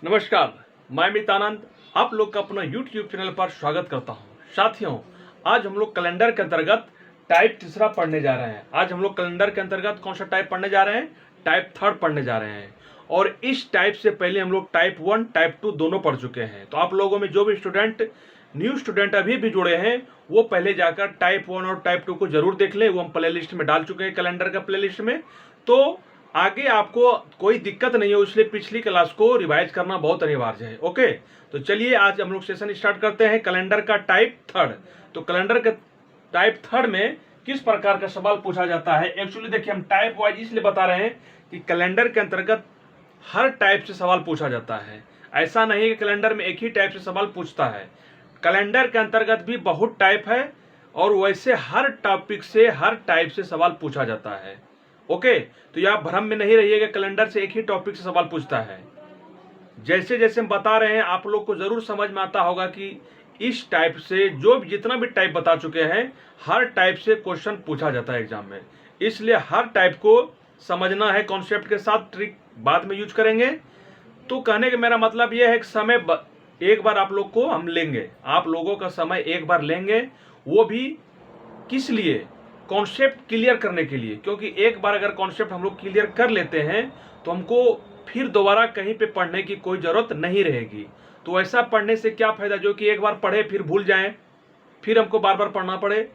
नमस्कार, मैं अमित आनंद आप लोग का अपना YouTube चैनल पर स्वागत करता हूं। साथियों, आज हम लोग कैलेंडर के अंतर्गत टाइप तीसरा पढ़ने जा रहे हैं। आज हम लोग कैलेंडर के अंतर्गत कौन सा टाइप पढ़ने जा रहे हैं? टाइप थर्ड पढ़ने जा रहे हैं। और इस टाइप से पहले हम लोग टाइप 1 टाइप 2 दोनों पढ़ चुके हैं। तो आप लोगों में जो भी न्यू स्टूडेंट अभी भी जुड़े हैं, वो पहले जाकर टाइप 1 और टाइप 2 को जरूर देख लें। वो हम प्ले लिस्ट में डाल चुके हैं, कैलेंडर का प्ले लिस्ट में। तो आगे आपको कोई दिक्कत नहीं हो, इसलिए पिछली क्लास को रिवाइज करना बहुत अनिवार्य है। ओके, तो चलिए आज हम लोग सेशन स्टार्ट करते हैं कैलेंडर का टाइप थर्ड। तो कैलेंडर के टाइप थर्ड में किस प्रकार का सवाल पूछा जाता है? एक्चुअली देखिए, हम टाइप वाइज इसलिए बता रहे हैं कि कैलेंडर के अंतर्गत हर टाइप से सवाल पूछा जाता है। ऐसा नहीं कि कैलेंडर में एक ही टाइप से सवाल पूछता है। कैलेंडर के अंतर्गत भी बहुत टाइप है और वैसे हर टॉपिक से हर टाइप से सवाल पूछा जाता है। ओके, तो यह भ्रम में नहीं रहिएगा, कैलेंडर से एक ही टॉपिक से सवाल पूछता है। जैसे जैसे हम बता रहे हैं, आप लोग को जरूर समझ में आता होगा कि इस टाइप से जो भी जितना भी टाइप बता चुके हैं, हर टाइप से क्वेश्चन पूछा जाता है एग्जाम में। इसलिए हर टाइप को समझना है कॉन्सेप्ट के साथ, ट्रिक बाद में यूज करेंगे। तो कहने का मेरा मतलब यह है कि समय एक बार आप लोग को हम लेंगे, आप लोगों का समय एक बार लेंगे। वो भी किस लिए? कॉन्सेप्ट क्लियर करने के लिए। क्योंकि एक बार अगर कॉन्सेप्ट हम लोग क्लियर कर लेते हैं तो हमको फिर दोबारा कहीं पे पढ़ने की कोई जरूरत नहीं रहेगी। तो ऐसा पढ़ने से क्या फायदा जो कि एक बार पढ़े फिर भूल जाएं, फिर हमको बार बार पढ़ना पड़े।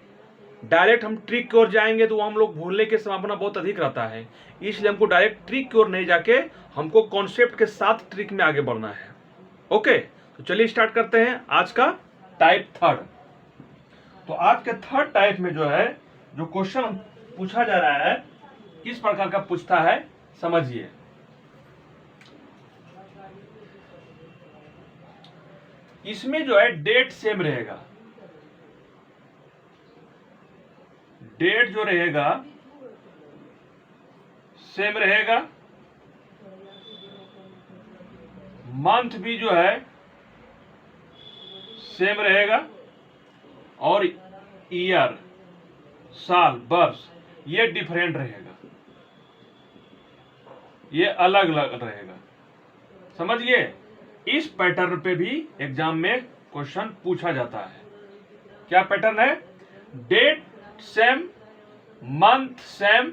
डायरेक्ट हम ट्रिक की ओर जाएंगे तो हम लोग भूलने की संभावना बहुत अधिक रहता है। इसलिए हमको डायरेक्ट ट्रिक की ओर नहीं जाके हमको कॉन्सेप्ट के साथ ट्रिक में आगे बढ़ना है। ओके, तो चलिए स्टार्ट करते हैं आज का टाइप थर्ड। तो आज के थर्ड टाइप में जो क्वेश्चन पूछा जा रहा है, किस प्रकार का पूछता है समझिए। इसमें डेट सेम रहेगा। डेट जो रहेगा सेम रहेगा। मंथ भी सेम रहेगा। और ईयर, साल, वर्ष, ये डिफरेंट रहेगा, ये अलग अलग रहेगा। समझिए, इस पैटर्न पे भी एग्जाम में क्वेश्चन पूछा जाता है। क्या पैटर्न है? Date same, month same,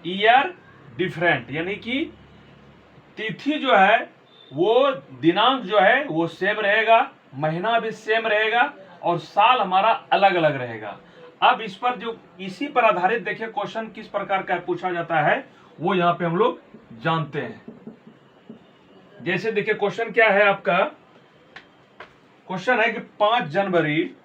year different. यानी कि तिथि वो दिनांक वो सेम रहेगा, महीना भी सेम रहेगा और साल हमारा अलग अलग रहेगा। अब इस पर इसी पर आधारित देखिए क्वेश्चन किस प्रकार का पूछा जाता है, वो यहां पे हम लोग जानते हैं। जैसे देखिए क्वेश्चन क्या है आपका? क्वेश्चन है कि 5 जनवरी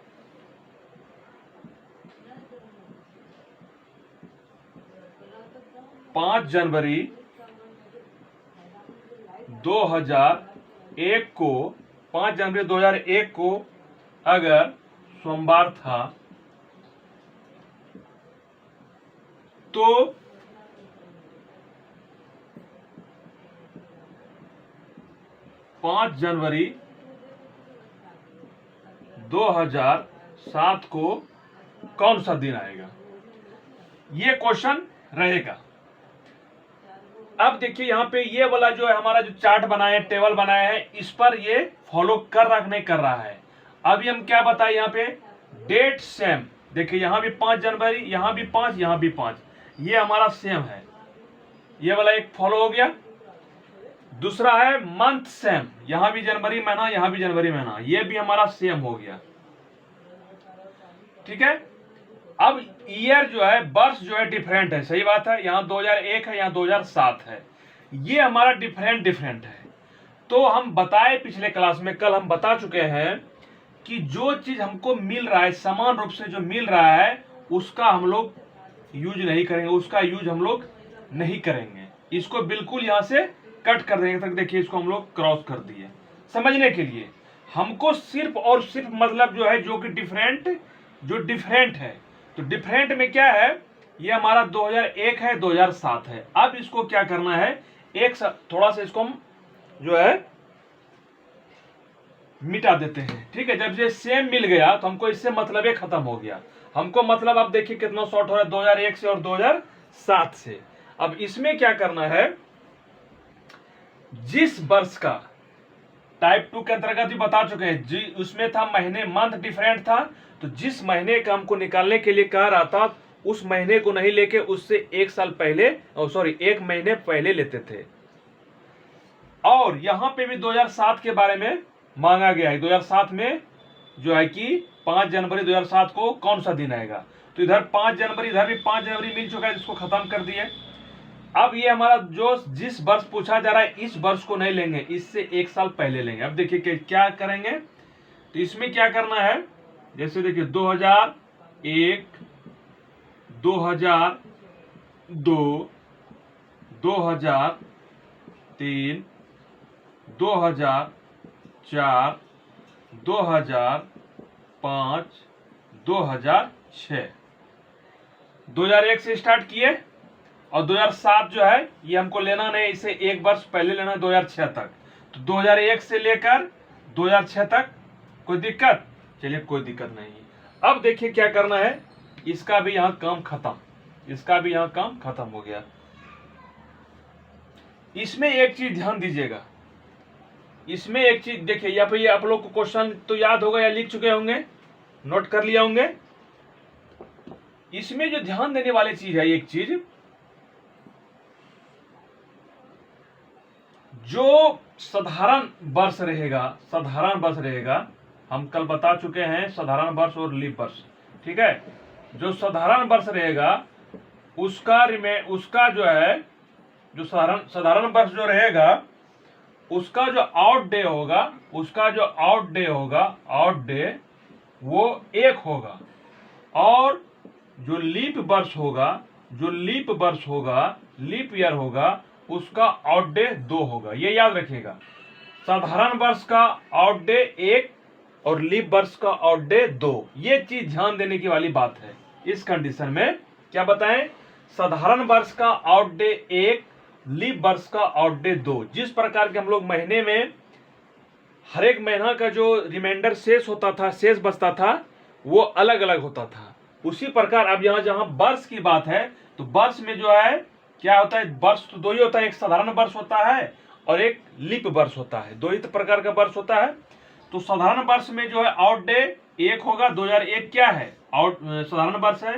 2001 को 5 जनवरी 2001 को अगर सोमवार था तो 5 जनवरी 2007 को कौन सा दिन आएगा? ये क्वेश्चन रहेगा। अब देखिए यहां पे ये वाला हमारा चार्ट बनाए, टेबल बनाए हैं, इस पर ये फॉलो कर रहा नहीं कर रहा है। अभी हम क्या बताए यहाँ पे? Date same. देखिए यहां भी 5 जनवरी, यहां भी 5, यहां भी 5, ये हमारा सेम है। ये वाला एक फॉलो हो गया। दूसरा है मंथ सेम, यहां भी जनवरी महीना, यहां भी जनवरी महीना, ये भी हमारा सेम हो गया। ठीक है। अब ईयर वर्ष डिफरेंट है। सही बात है, यहां 2001 है, यहां 2007 है। ये हमारा डिफरेंट है। तो हम बताए पिछले क्लास में, कल हम बता चुके हैं कि जो चीज हमको मिल रहा है, समान रूप से जो मिल रहा है, उसका हम लोग यूज नहीं करेंगे, उसका यूज हम लोग नहीं करेंगे। इसको बिल्कुल यहां से कट कर देंगे। तक देखिए इसको हम लोग क्रॉस कर दिए। समझने के लिए हमको सिर्फ और सिर्फ मतलब जो कि डिफरेंट है। तो डिफरेंट में क्या है? ये हमारा 2001 है, 2007 है। अब इसको क्या करना है? थोड़ा सा इसको हम मिटा देते हैं। ठीक है, जब ये सेम मिल गया तो हमको इससे मतलब खत्म हो गया। हमको मतलब अब देखिए कितना शॉर्ट हो रहा है, 2001 से और 2007 से। अब इसमें क्या करना है? जिस वर्ष का टाइप 2 के अंतर्गत भी बता चुके हैं जी, उसमें था महीने, मंथ डिफरेंट था, तो जिस महीने का हमको निकालने के लिए कह रहा था उस महीने को नहीं लेके उससे एक साल पहले, सॉरी 1 महीने पहले लेते थे। और यहां पे भी 2007 के बारे में मांगा गया है। 2007 में जो है कि 5 जनवरी 2007 को कौन सा दिन आएगा, तो इधर 5 जनवरी, इधर भी 5 जनवरी मिल चुका है, इसको खत्म कर दिए। अब ये हमारा जो जिस वर्ष पूछा जा रहा है इस वर्ष को नहीं लेंगे, इससे एक साल पहले लेंगे। अब देखिए कि क्या करेंगे, तो इसमें क्या करना है, जैसे देखिए 2001, 2002, 2003, 2004, 2005, 2006, 2001 से स्टार्ट किए और 2007 जो है ये हमको लेना नहीं, इसे एक वर्ष पहले लेना, 2006 तक। तो 2001 से लेकर 2006 तक कोई दिक्कत, चलिए कोई दिक्कत नहीं है। अब देखिए क्या करना है, इसका भी यहां काम खत्म, इसका भी यहां काम खत्म हो गया। इसमें एक चीज ध्यान दीजिएगा, इसमें एक चीज देखिए, या फिर आप लोग को क्वेश्चन तो याद होगा या लिख चुके होंगे, नोट कर लिया होंगे। इसमें जो ध्यान देने वाली चीज है, एक चीज जो साधारण वर्ष रहेगा, साधारण वर्ष रहेगा, हम कल बता चुके हैं साधारण वर्ष और लीप वर्ष, ठीक है। जो साधारण वर्ष रहेगा उसका जो है, जो साधारण वर्ष जो रहेगा उसका जो आउट डे होगा, उसका जो आउट डे होगा, आउट डे वो 1 होगा, और जो लीप वर्ष होगा, जो लीप वर्ष होगा, लीप ईयर होगा, उसका आउट डे 2 होगा। ये याद रखिएगा, साधारण वर्ष का आउट डे 1 और लीप वर्ष का आउट डे 2। ये चीज ध्यान देने की वाली बात है। इस कंडीशन में क्या बताएं, साधारण वर्ष का आउट डे 1, लीप वर्ष का आउट डे 2। जिस प्रकार के हम लोग महीने में हर एक महीना का जो रिमाइंडर शेष होता था, शेष बचता था, वो अलग अलग होता था, उसी प्रकार अब यहाँ जहां वर्ष की बात है तो वर्ष में जो है क्या होता है, वर्ष तो 2 ही होता है, एक साधारण वर्ष होता है और एक लीप वर्ष होता है, 2 ही प्रकार का वर्ष होता है। तो साधारण वर्ष में जो है आउट डे 1 होगा। 2001 क्या है, आउट साधारण वर्ष है,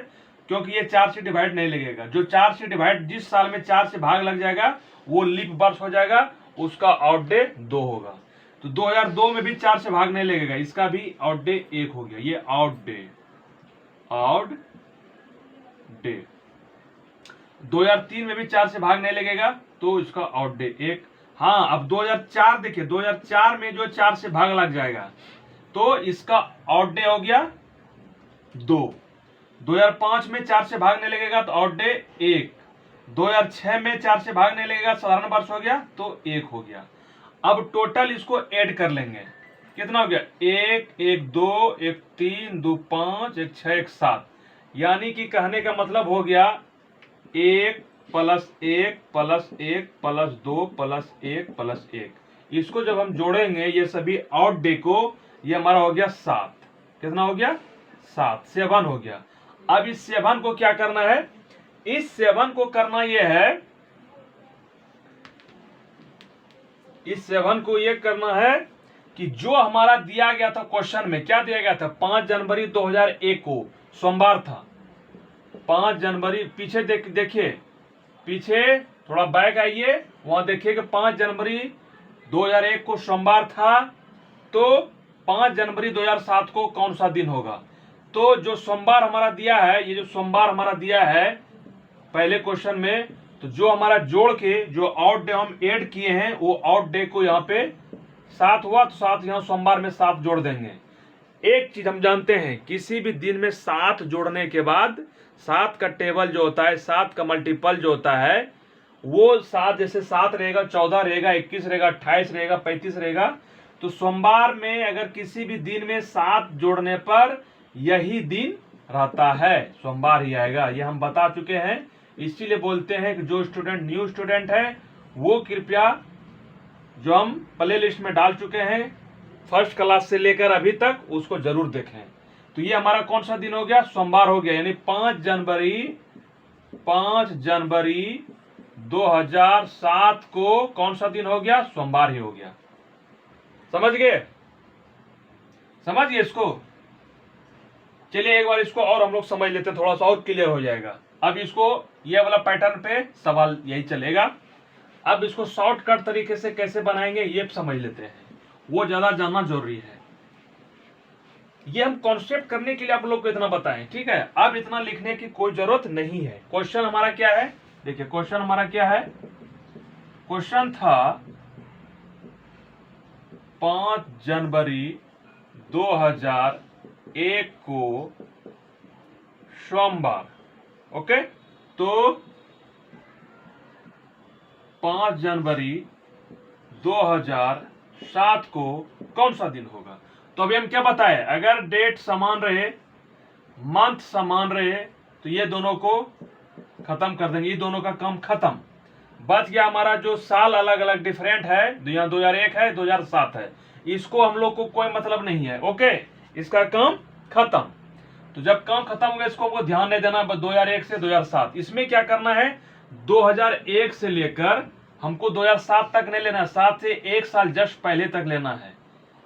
क्योंकि ये 4 से डिवाइड नहीं लगेगा। जो 4 से डिवाइड, जिस साल में 4 से भाग लग जाएगा वो लीप वर्ष हो जाएगा, उसका आउट डे 2 होगा। तो 2002 में भी 4 से भाग नहीं लगेगा, इसका भी आउट डे 1 हो गया, ये आउट डे, आउट डे। 2003 में भी 4 से भाग नहीं लगेगा, तो इसका आउट डे 1। हाँ, अब 2004 देखिए, 2004 में जो 4 से भाग लग जाएगा तो इसका आउट डे हो गया 2। 2005 में 4 से भाग नहीं लगेगा तो आउट डे 1। 2006 में 4 से भाग नहीं लगेगा, साधारण वर्ष हो गया तो 1 हो गया। अब टोटल इसको ऐड कर लेंगे, कितना हो गया, 1, 1, 2, 1, 3, 2, 5, 1, 6, 1, 7। यानी कि कहने का मतलब हो गया 1 + 1 + 1 + 2 + 1 + 1। इसको जब हम जोड़ेंगे ये सभी आउट डे को, ये हमारा हो गया 7। कितना हो गया, 7, 7 हो गया। अब इस 7 को क्या करना है, इस 7 को करना ये है, इस 7 को ये करना है कि जो हमारा दिया गया था क्वेश्चन में, क्या दिया गया था, 5 जनवरी 2001 को सोमवार था। 5 जनवरी, पीछे देखिए, पीछे थोड़ा बैक आइए, वहां देखिए कि 5 जनवरी 2001 को सोमवार था, तो 5 जनवरी 2007 को कौन सा दिन होगा। तो जो सोमवार हमारा दिया है, ये जो सोमवार हमारा दिया है पहले क्वेश्चन में, तो जो हमारा जोड़ के जो आउट डे हम ऐड किए हैं, वो आउट डे को यहाँ पे 7 हुआ, तो 7 यहाँ सोमवार में 7 जोड़ देंगे। एक चीज हम जानते हैं, किसी भी दिन में 7 जोड़ने के बाद 7 का टेबल जो होता है, 7 का मल्टीपल जो होता है, वो 7, जैसे 7 रहेगा, 14 रहेगा, 21 रहेगा, 28 रहेगा, 35 रहेगा। तो सोमवार में अगर किसी भी दिन में 7 जोड़ने पर यही दिन रहता है, सोमवार ही आएगा, ये हम बता चुके हैं। इसीलिए बोलते हैं कि जो स्टूडेंट न्यू स्टूडेंट है वो कृपया, जो हम प्ले लिस्ट में डाल चुके हैं फर्स्ट क्लास से लेकर अभी तक, उसको जरूर देखें। तो ये हमारा कौन सा दिन हो गया, सोमवार हो गया, यानी 5 जनवरी 2007 को कौन सा दिन हो गया, सोमवार ही हो गया। समझ गए, समझ गए इसको। चलिए एक बार इसको और हम लोग समझ लेते हैं, थोड़ा सा और क्लियर हो जाएगा। अब इसको ये वाला पैटर्न पे सवाल यही चलेगा। अब इसको शॉर्टकट तरीके से कैसे बनाएंगे ये समझ लेते हैं, वो ज्यादा जानना जरूरी है। ये हम कॉन्सेप्ट करने के लिए आप लोग को इतना बताएं, ठीक है। अब इतना लिखने की कोई जरूरत नहीं है। क्वेश्चन हमारा क्या है, देखिए क्वेश्चन हमारा क्या है। क्वेश्चन था 5 जनवरी 2001 को सोमवार, ओके। तो 5 जनवरी 2007 को कौन सा दिन होगा। तो अभी हम क्या बताए, अगर डेट समान रहे, मंथ समान रहे, तो ये दोनों को खत्म कर देंगे, ये दोनों का काम खत्म। बच गया हमारा जो साल अलग अलग डिफरेंट है, यहाँ 2001 है, 2007 है, इसको हम लोग को कोई मतलब नहीं है, ओके। इसका काम खत्म। तो जब काम खत्म हो गया, इसको हमको ध्यान नहीं देना, बस 2001 से 2007। इसमें क्या करना है, 2001 से लेकर हमको 2007 तक नहीं लेना, 7 से 1 साल जस्ट पहले तक लेना है।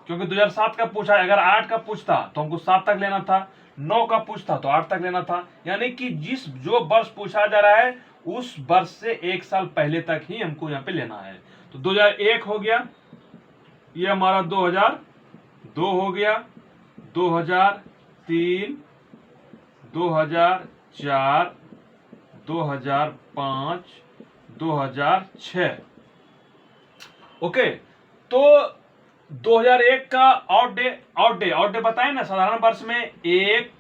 क्योंकि 2007 का पूछा है, अगर 8 का पूछता तो हमको 7 तक लेना था, 9 का पूछता तो 8 तक लेना था। यानी कि जो वर्ष पूछा जा रहा है उस वर्ष से 1 साल पहले तक ही हमको यहाँ पे लेना है। तो 2001 हो गया, ये हमारा 2002 हो गया, 2003, 2004, 2005, 2006, ओके। तो 2001 का आउट डे बताए ना, साधारण वर्ष में एक,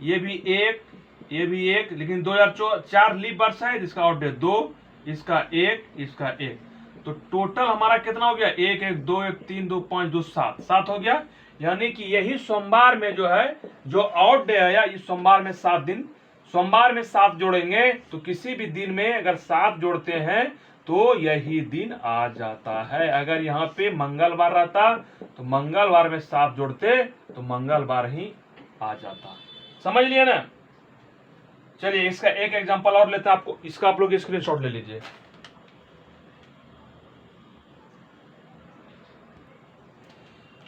ये भी एक, ये भी एक, लेकिन 2004 लीप वर्ष है जिसका आउट डे 2, इसका 1, इसका 1। तो टोटल हमारा कितना हो गया, 1 1 2 1 3 2 5 2 7 7 हो गया। यानी कि यही सोमवार में जो है, जो आउट डे आया, इस सोमवार में 7 दिन, सोमवार में 7 जोड़ेंगे तो किसी भी दिन में अगर 7 जोड़ते हैं तो यही दिन आ जाता है। अगर यहाँ पे मंगलवार रहता तो मंगलवार में 7 जोड़ते तो मंगलवार ही आ जाता। समझ लिया ना। चलिए इसका एक एग्जांपल और लेते हैं, आपको इसका आप लोग स्क्रीनशॉट ले लीजिए।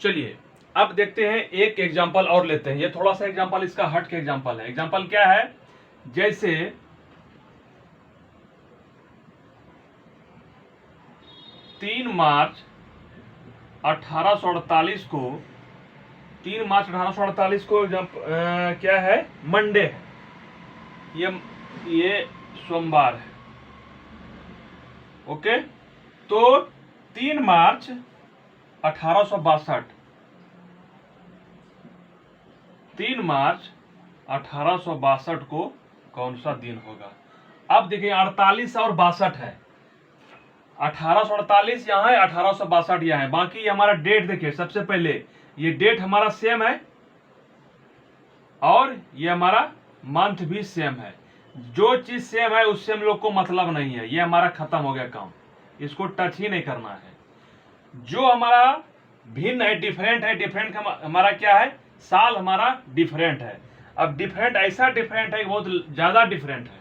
चलिए अब देखते हैं, एक एग्जांपल और लेते हैं। ये थोड़ा सा एग्जांपल इसका हट के एग्जांपल है। एग्जांपल क्या है, जैसे 3 मार्च 1848 को, 3 मार्च 1848 को जब क्या है, मंडे है, ये सोमवार है, ओके। तो 3 मार्च 1862, 3 मार्च 1862 को कौन सा दिन होगा। अब देखिए 48 और 62 है, 1848 यहाँ है, 1862 यहाँ है। बाकी हमारा डेट देखिए, सबसे पहले ये डेट हमारा सेम है और ये हमारा मंथ भी सेम है। जो चीज सेम है उससे हम लोग को मतलब नहीं है, ये हमारा खत्म हो गया काम, इसको टच ही नहीं करना है। जो हमारा भिन्न है, डिफरेंट है, डिफरेंट का हमारा क्या है, साल हमारा डिफरेंट है। अब डिफरेंट ऐसा डिफरेंट है, बहुत ज्यादा डिफरेंट है।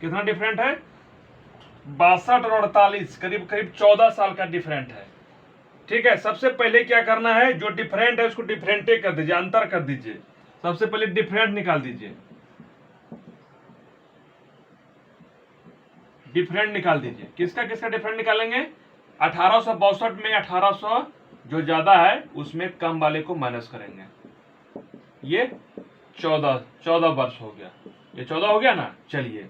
कितना डिफरेंट है, 62 और 48, करीब करीब 14 साल का डिफरेंट है, ठीक है। सबसे पहले क्या करना है, जो डिफरेंट है उसको डिफरेंटे कर दीजिए, अंतर कर दीजिए। सबसे पहले डिफरेंट निकाल दीजिए, डिफरेंट निकाल दीजिए। किसका किसका डिफरेंट निकालेंगे, 1862 में 1800 जो ज्यादा है उसमें कम वाले को माइनस करेंगे। ये 14 वर्ष हो गया, ये 14 हो गया ना। चलिए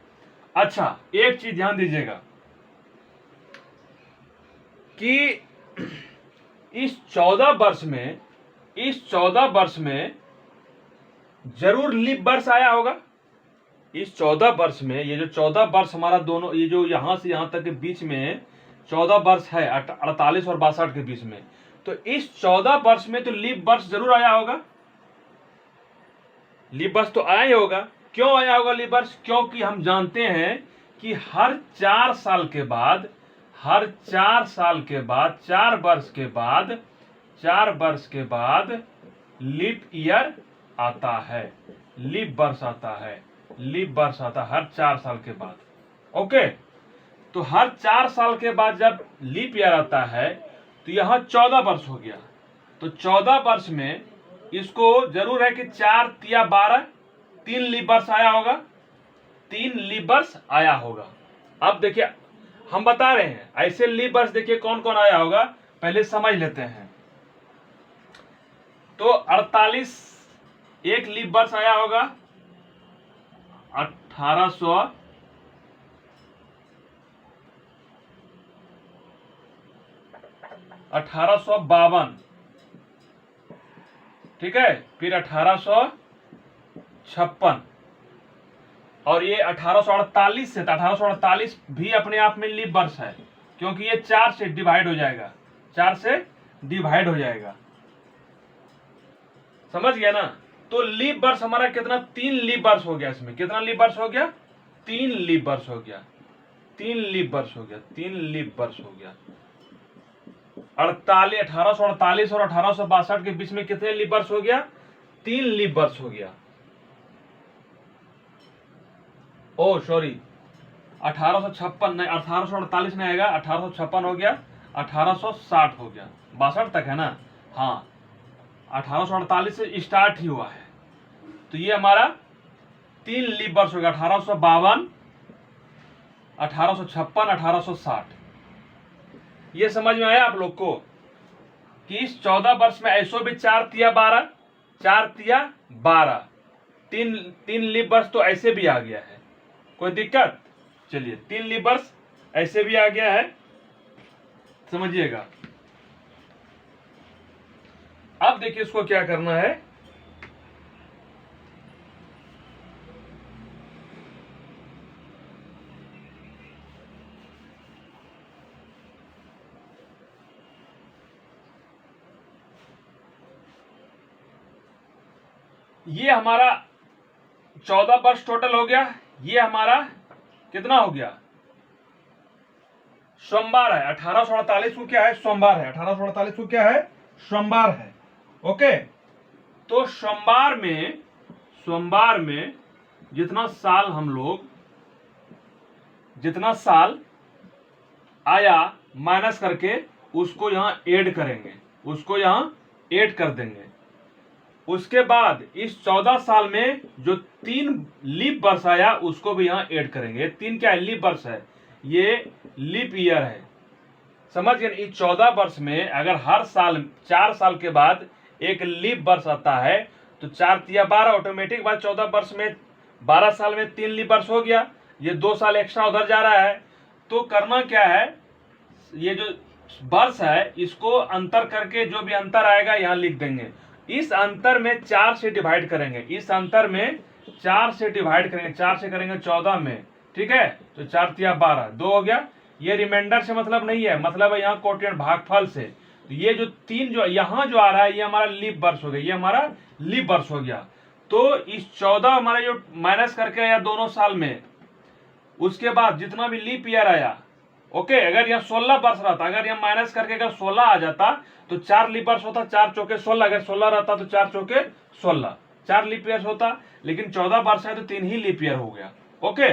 अच्छा, एक चीज ध्यान दीजिएगा कि इस 14 वर्ष में जरूर लीप वर्ष आया होगा। इस 14 वर्ष में, ये जो 14 वर्ष हमारा दोनों, ये जो यहां से यहां तक के बीच में 14 वर्ष है, 48 और 62 के बीच में, तो इस 14 वर्ष में तो लीप वर्ष जरूर आया होगा। लीप वर्ष तो आया ही होगा। क्यों आया होगा लीप वर्ष, क्योंकि हम जानते हैं कि हर 4 साल के बाद, हर 4 साल के बाद, 4 वर्ष के बाद, 4 वर्ष के बाद लीप ईयर आता है, लीप वर्ष आता है, लीप वर्ष आता है हर 4 साल के बाद, ओके। तो हर 4 साल के बाद जब लीप ईयर आता है तो यहाँ 14 वर्ष हो गया। तो 14 वर्ष में इसको जरूर है कि 4 तिया 12, 3 लीप वर्ष आया होगा, 3 लीप वर्ष आया होगा। अब देखिए हम बता रहे हैं ऐसे लीप वर्ष देखिए कौन कौन आया होगा, पहले समझ लेते हैं। तो 48 एक लीप वर्ष आया होगा, 1852, ठीक है। फिर 1856 और ये 1848 से, 1848 भी अपने आप में लीप वर्ष है, क्योंकि ये 4 से डिवाइड हो जाएगा, 4 से डिवाइड हो जाएगा, समझ गया ना। तो लीप वर्ष हमारा कितना, 3 लीप वर्ष हो गया। इसमें कितना लीप वर्ष हो गया, 3 लीप वर्ष हो गया, 3 लीप वर्ष हो गया, 3 लीप वर्ष हो गया। 1848 और 1862 के बीच में कितने लीप वर्ष हो गया, 3 लीप वर्ष हो गया। ओ सॉरी 1856 नहीं, 1848 नहीं आएगा, 1856 हो गया, 1860 हो गया, 62 तक है ना। हाँ 1848 से स्टार्ट ही हुआ है, तो ये हमारा 3 लीप वर्ष हो गया, 1852, 1856, 1860। ये समझ में आया आप लोग को कि इस 14 वर्ष में ऐसो भी 4 तिया 12, 4 तिया 12, 3 लीप वर्ष तो ऐसे भी आ गया है, कोई दिक्कत। चलिए 3 लीप वर्ष ऐसे भी आ गया है, समझिएगा। अब देखिए इसको क्या करना है, ये हमारा 14 वर्ष टोटल हो गया। ये हमारा कितना हो गया, सोमवार है। 1848 को क्या है, सोमवार है। 1848 को क्या है, सोमवार है। ओके, तो सोमवार में जितना साल आया माइनस करके उसको यहां ऐड करेंगे, उसको यहां ऐड कर देंगे। उसके बाद इस 14 साल में जो 3 लीप वर्ष आया उसको भी यहां ऐड करेंगे। 3 क्या है, लीप वर्ष है, ये लीप ईयर है, समझ गए। इस 14 वर्ष में अगर हर साल 4 साल के बाद एक लीप वर्ष आता है तो 4 तिया 12 ऑटोमेटिक बाद 14 वर्ष में 12 साल में 3 लीप वर्ष हो गया। ये 2 साल एक्स्ट्रा उधर जा रहा है, तो करना क्या है, ये जो वर्ष है इसको अंतर करके जो भी अंतर आएगा यहां लिख देंगे। इस अंतर में 4 से डिवाइड करेंगे, इस अंतर में 4 से डिवाइड करेंगे, 4 से करेंगे 14 में, ठीक है। तो 4 तिया 12, 2 हो गया। ये रिमाइंडर से मतलब नहीं है, मतलब है यहाँ कोटियन भागफल से। तो ये जो 3 जो यहाँ जो आ रहा है ये हमारा लीप वर्ष हो गया, ये हमारा लीप वर्ष हो गया। तो इस 14 हमारा जो माइनस करके आया दोनों साल में, उसके बाद जितना भी लीप ईयर आया, ओके। अगर यहाँ 16 वर्ष रहता, अगर यहाँ माइनस करके अगर 16 आ जाता तो 4 लीप वर्ष होता, 4 चौके 16। अगर 16 रहता तो 4 चौके 16, 4 लीप ईयर होता। लेकिन 14 वर्ष है तो 3 ही लीप ईयर हो गया, ओके।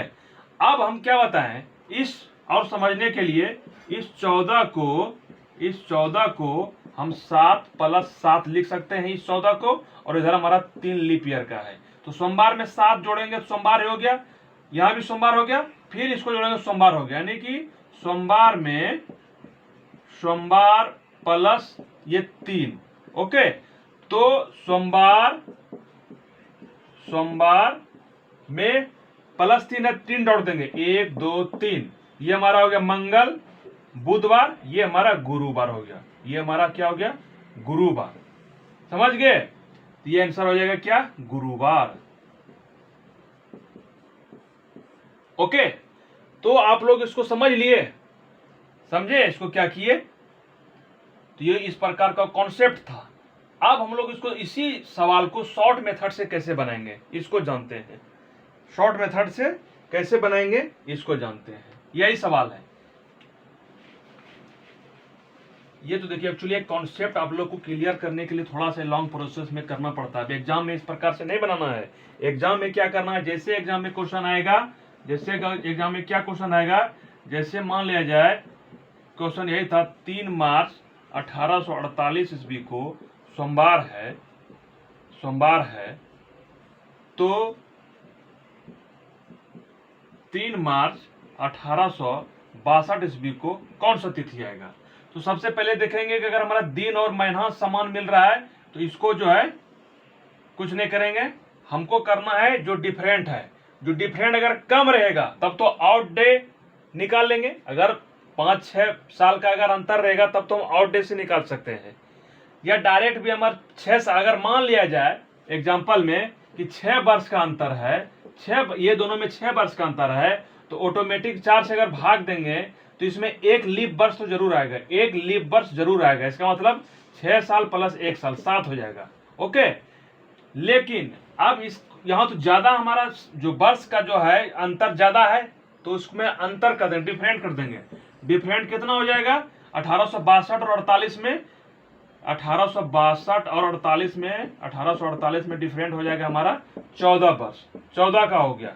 अब हम क्या बताएं इस और समझने के लिए, इस 14 को हम 7 + 7 लिख सकते हैं इस 14 को, और इधर हमारा 3 लीप ईयर का है। तो सोमवार में 7 जोड़ेंगे तो सोमवार हो गया, यहां भी सोमवार हो गया, फिर इसको जोड़ेंगे सोमवार हो गया, यानी कि सोमवार में सोमवार प्लस ये 3, ओके। तो सोमवार में +3 है, 3 जोड़ देंगे, 1 2 3, ये हमारा हो गया मंगल बुधवार, ये हमारा गुरुवार हो गया, ये हमारा क्या हो गया, गुरुवार, समझ गए। तो ये आंसर हो जाएगा क्या, गुरुवार, ओके। तो आप लोग इसको समझ लिए, समझे इसको क्या किए। तो ये इस प्रकार का कॉन्सेप्ट था। अब हम लोग इसको इसी सवाल को शॉर्ट मेथड से कैसे बनाएंगे इसको जानते हैं। शॉर्ट मेथड से कैसे बनाएंगे इसको जानते हैं, यही सवाल है। ये तो देखिए एक्चुअली एक कॉन्सेप्ट आप लोग को क्लियर करने के लिए थोड़ा सा लॉन्ग प्रोसेस में करना पड़ता है। एग्जाम में इस प्रकार से नहीं बनाना है। एग्जाम में क्या करना है, जैसे एग्जाम में क्वेश्चन आएगा, जैसे एग्जाम में क्या क्वेश्चन आएगा, जैसे मान लिया जाए क्वेश्चन यही था 3 मार्च 1848 ईस्वी को सोमवार है तो 3 मार्च 1862 ईस्वी को कौन सा तिथि आएगा। तो सबसे पहले देखेंगे कि अगर हमारा दिन और महीना समान मिल रहा है तो इसको जो है कुछ नहीं करेंगे, हमको करना है जो डिफरेंट है। जो डिफरेंट अगर कम रहेगा तब तो आउट डे निकाल लेंगे। अगर 5-6 साल का अगर अंतर रहेगा तब तो हम आउट डे से निकाल सकते हैं, या डायरेक्ट भी हमारा 6 साल अगर मान लिया जाए एग्जाम्पल में कि 6 वर्ष का अंतर है, ये दोनों में 6 वर्ष का अंतर है, तो ऑटोमेटिक 4 से अगर भाग देंगे तो इसमें एक लीप वर्ष तो जरूर आएगा, एक लीप वर्ष जरूर आएगा। इसका मतलब 6 साल प्लस 1 साल 7 हो जाएगा। ओके, लेकिन अब इस यहां तो ज्यादा हमारा जो वर्ष का जो है अंतर ज्यादा है तो उसमें अंतर कर देंगे, डिफरेंट कर देंगे। डिफरेंट कितना हो जाएगा 1862 और 48 में, 1862 और 48 में, 1848 में डिफरेंट हो जाएगा हमारा 14 वर्ष। 14 का हो गया,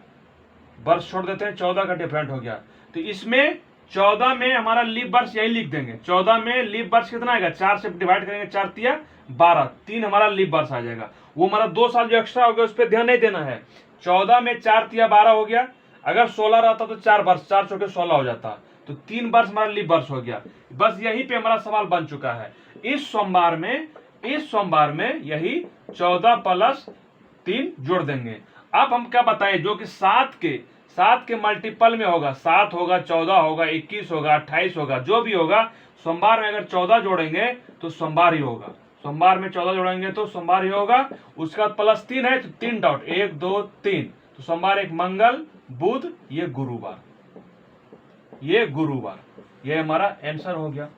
वर्ष छोड़ देते हैं, 14 का डिफरेंट हो गया। तो इसमें 14 में हमारा लीप वर्ष यही लिख देंगे। 14 में लीप वर्ष कितना आएगा, 4 से डिवाइड करेंगे, 4 तिया 12, 3 हमारा लीप वर्ष आ जाएगा। वो हमारा 2 साल जो एक्स्ट्रा हो गया उस पर ध्यान नहीं देना है। 14 में 4 तिया 12 हो गया। अगर 16 रहता तो 4 वर्ष, 4 चौके 16 हो जाता, तो 3 वर्ष हमारा लीप वर्ष हो गया। बस यहीं पे हमारा सवाल बन चुका है। इस सोमवार में यही 14 प्लस 3 जोड़ देंगे। अब हम क्या बताएं, जो कि 7 के मल्टीपल में होगा, 7 होगा, 14 होगा, 21 होगा, 28 होगा, जो भी होगा सोमवार में अगर 14 जोड़ेंगे तो सोमवार ही होगा। सोमवार में 14 जोड़ेंगे तो सोमवार ही होगा। उसके बाद प्लस 3 है तो 3 डॉट, 1 2 3, तो सोमवार एक मंगल बुध, ये गुरुवार, ये हमारा आंसर हो गया।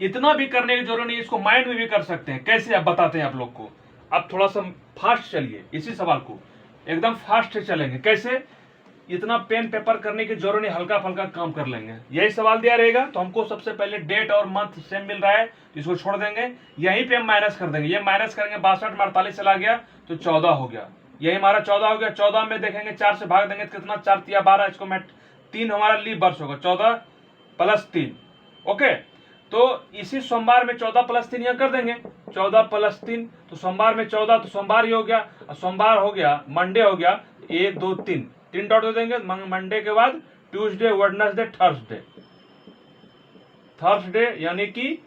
इतना भी करने की जरूरत नहीं, इसको माइंड में भी कर सकते हैं। कैसे आप बताते हैं आप लोग को। अब थोड़ा सा फास्ट चलिए, इसी सवाल को एकदम फास्ट चलेंगे। कैसे, इतना पेन पेपर करने की जरूरत नहीं, हल्का फल्का काम कर लेंगे। यही सवाल दिया रहेगा तो हमको सबसे पहले डेट और मंथ सेम मिल रहा है तो इसको छोड़ देंगे, यहीं पे हम माइनस कर देंगे। ये माइनस करेंगे, 62 में 48 चला गया तो 14 हो गया, यही हमारा 14 हो गया। 14 में देखेंगे 4 से भाग देंगे तो कितना, 4 तिया 12, इसको मैं 3 हमारा लीप वर्ष होगा, 14 प्लस 3। ओके, तो इसी सोमवार में 14 प्लस 3 यहाँ कर देंगे, 14 प्लस 3 तो सोमवार में 14, तो सोमवार ही हो गया। सोमवार हो गया, मंडे हो गया, 1 2 3 डॉट दे देंगे। मंडे के बाद ट्यूसडे, वेडनेसडे, थर्सडे यानी कि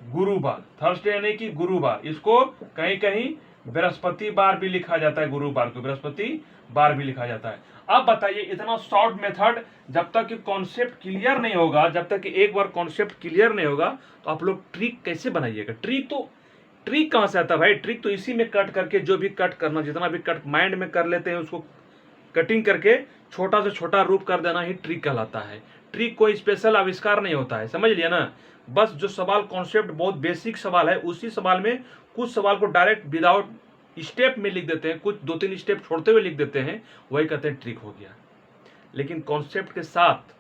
गुरुवार, थर्सडे यानी कि गुरुवार। इसको कहीं कहीं बृहस्पतिवार भी लिखा जाता है, गुरुवार को बृहस्पतिवार भी लिखा जाता है। अब बताइए, इतना शॉर्ट मेथड जब तक कि कॉन्सेप्ट क्लियर नहीं होगा, जब तक कि एक बार कॉन्सेप्ट क्लियर नहीं होगा तो आप लोग ट्रिक कैसे बनाइएगा। ट्रिक कहां से आता है भाई, ट्रिक तो इसी में कट करके, जो भी कट करना, जितना भी कट माइंड में कर लेते हैं उसको कटिंग करके छोटा से छोटा रूप कर देना ही ट्रिक कहलाता है। ट्रिक कोई स्पेशल आविष्कार नहीं होता है, समझ लिया ना। बस जो सवाल कॉन्सेप्ट बहुत बेसिक सवाल है, उसी सवाल में कुछ सवाल को डायरेक्ट विदाउट स्टेप में लिख देते हैं, कुछ 2-3 स्टेप छोड़ते हुए लिख देते हैं, वही कहते हैं ट्रिक हो गया। लेकिन कॉन्सेप्ट के साथ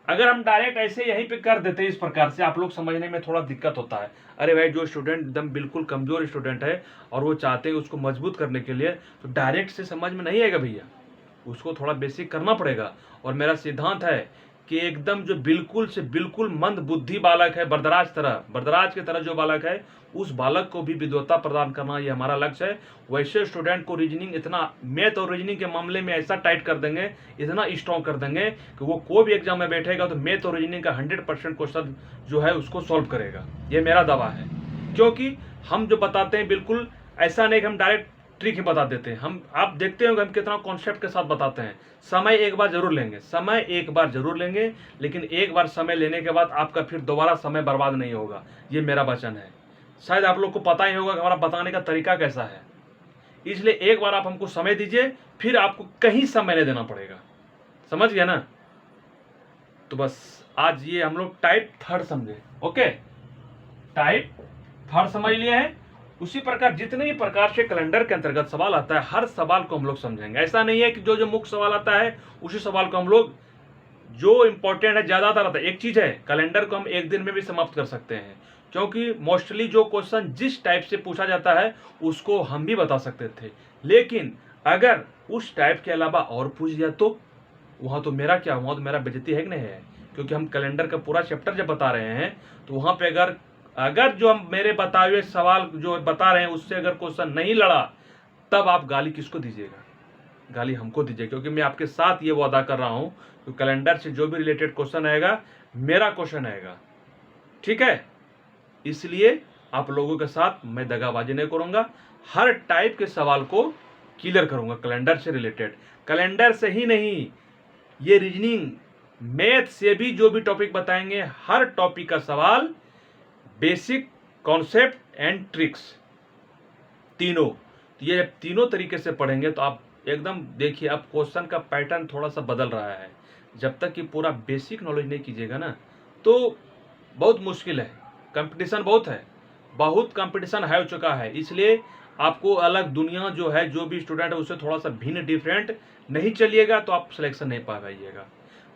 अगर हम डायरेक्ट ऐसे यहीं पे कर देते हैं इस प्रकार से, आप लोग समझने में थोड़ा दिक्कत होता है। अरे भाई, जो स्टूडेंट एकदम बिल्कुल कमजोर स्टूडेंट है और वो चाहते हैं उसको मजबूत करने के लिए, तो डायरेक्ट से समझ में नहीं आएगा भैया, उसको थोड़ा बेसिक करना पड़ेगा। और मेरा सिद्धांत है कि एकदम जो बिल्कुल से बिल्कुल मंद बुद्धि बालक है, बरदराज की तरह जो बालक है, उस बालक को भी विद्वता प्रदान करना ये हमारा लक्ष्य है। वैसे स्टूडेंट को रीजनिंग, इतना मैथ और रीजनिंग के मामले में ऐसा टाइट कर देंगे, इतना स्ट्रॉन्ग कर देंगे कि वो कोई भी एग्जाम में बैठेगा तो मैथ और रीजनिंग का 100% क्वेश्चन जो है उसको सॉल्व करेगा, ये मेरा दावा है। क्योंकि हम जो बताते हैं बिल्कुल ऐसा नहीं कि हम डायरेक्ट ट्रिक ही बता देते हैं। हम, आप देखते होंगे हम कितना कॉन्सेप्ट के साथ बताते हैं। समय एक बार जरूर लेंगे, लेकिन एक बार समय लेने के बाद आपका फिर दोबारा समय बर्बाद नहीं होगा, ये मेरा वचन है। शायद आप लोग को पता ही होगा कि हमारा बताने का तरीका कैसा है, इसलिए एक बार आप हमको समय दीजिए, फिर आपको कहीं समय नहीं देना पड़ेगा, समझ गया ना। तो बस आज ये हम लोग टाइप 3 समझे। ओके, टाइप 3 समझ लिए हैं। उसी प्रकार जितने भी प्रकार से कैलेंडर के अंतर्गत सवाल आता है, हर सवाल को हम लोग समझेंगे। ऐसा नहीं है कि जो मुख्य सवाल आता है उसी सवाल को हम लोग, जो इंपॉर्टेंट है ज्यादातर आता है। एक चीज है, कैलेंडर को हम एक दिन में भी समाप्त कर सकते हैं, क्योंकि मोस्टली जो क्वेश्चन जिस टाइप से पूछा जाता है उसको हम भी बता सकते थे। लेकिन अगर उस टाइप के अलावा और पूछ दिया तो वहां तो मेरा क्या, वहां तो मेरा बेइज्जती है कि नहीं है। क्योंकि हम कैलेंडर का पूरा चैप्टर जब बता रहे हैं तो वहाँ पे अगर जो हम मेरे बताए हुए सवाल जो बता रहे हैं उससे अगर क्वेश्चन नहीं लड़ा, तब आप गाली किसको दीजिएगा? गाली हमको दीजिए, क्योंकि मैं आपके साथ ये वादा कर रहा हूं कि कैलेंडर से जो भी रिलेटेड क्वेश्चन आएगा मेरा क्वेश्चन आएगा, ठीक है? इसलिए आप लोगों के साथ मैं दगाबाजी नहीं करूंगा, हर टाइप के सवाल को क्लियर करूंगा कैलेंडर से रिलेटेड। कैलेंडर से ही नहीं, ये रीजनिंग मैथ से भी जो भी टॉपिक बताएंगे, हर टॉपिक का सवाल, बेसिक, कॉन्सेप्ट एंड ट्रिक्स, तीनों। ये जब तीनों तरीके से पढ़ेंगे तो आप एकदम देखिए, अब क्वेश्चन का पैटर्न थोड़ा सा बदल रहा है। जब तक कि पूरा बेसिक नॉलेज नहीं कीजिएगा ना तो बहुत मुश्किल है, कंपटीशन बहुत है, बहुत कंपटीशन हो चुका है। इसलिए आपको अलग दुनिया जो है, जो भी स्टूडेंट है उससे थोड़ा सा भिन्न डिफरेंट नहीं चलिएगा तो आप सिलेक्शन नहीं पा पाइएगा।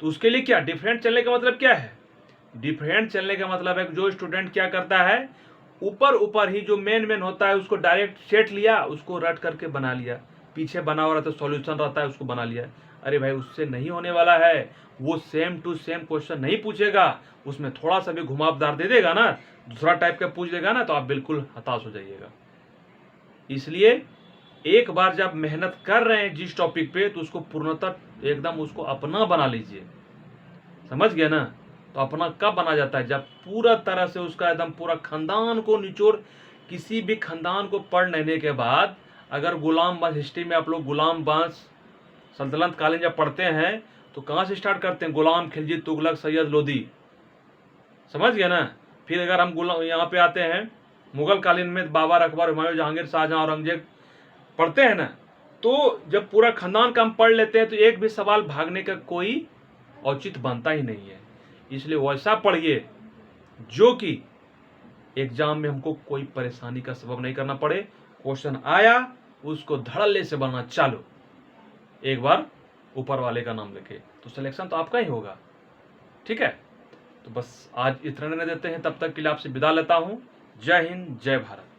तो उसके लिए क्या डिफरेंट चलने का मतलब क्या है? डिफरेंट चलने का मतलब है जो स्टूडेंट क्या करता है, ऊपर ही जो मेन होता है उसको डायरेक्ट सेट लिया, उसको रट करके बना लिया, पीछे बना हुआ रहता है सॉल्यूशन रहता है उसको बना लिया। अरे भाई, उससे नहीं होने वाला है। वो सेम टू सेम क्वेश्चन नहीं पूछेगा, उसमें थोड़ा सा भी घुमावदार दे देगा ना, दूसरा टाइप का पूछ देगा ना, तो आप बिल्कुल हताश हो जाइएगा। इसलिए एक बार जब मेहनत कर रहे हैं जिस टॉपिक पे, तो उसको पूर्णतः एकदम उसको अपना बना लीजिए, समझ गए ना? तो अपना कब बना जाता है? जब पूरा तरह से उसका एकदम पूरा खानदान को निचोड़, किसी भी खानदान को पढ़ लेने के बाद, अगर गुलाम वंश हिस्ट्री में आप लोग गुलाम वंश सल्तनत कालीन जब पढ़ते हैं तो कहाँ से स्टार्ट करते हैं? गुलाम, खिलजी, तुगलक, सैयद, लोदी, समझ गए ना? फिर अगर हम यहाँ पे आते हैं मुगल कालीन में बाबर, अकबर, हुमायूं, जहांगीर, शाहजहां, औरंगजेब पढ़ते हैं ना, तो जब पूरा खानदान का हम पढ़ लेते हैं तो एक भी सवाल भागने का कोई औचित्य बनता ही नहीं है। इसलिए वैसा पढ़िए जो कि एग्जाम में हमको कोई परेशानी का सबब नहीं करना पड़े। क्वेश्चन आया उसको धड़ल्ले से बनना चालू, एक बार ऊपर वाले का नाम लेके, तो सिलेक्शन तो आपका ही होगा, ठीक है? तो बस आज इतना निर्णय देते हैं, तब तक के लिए आपसे विदा लेता हूं। जय हिंद, जय भारत।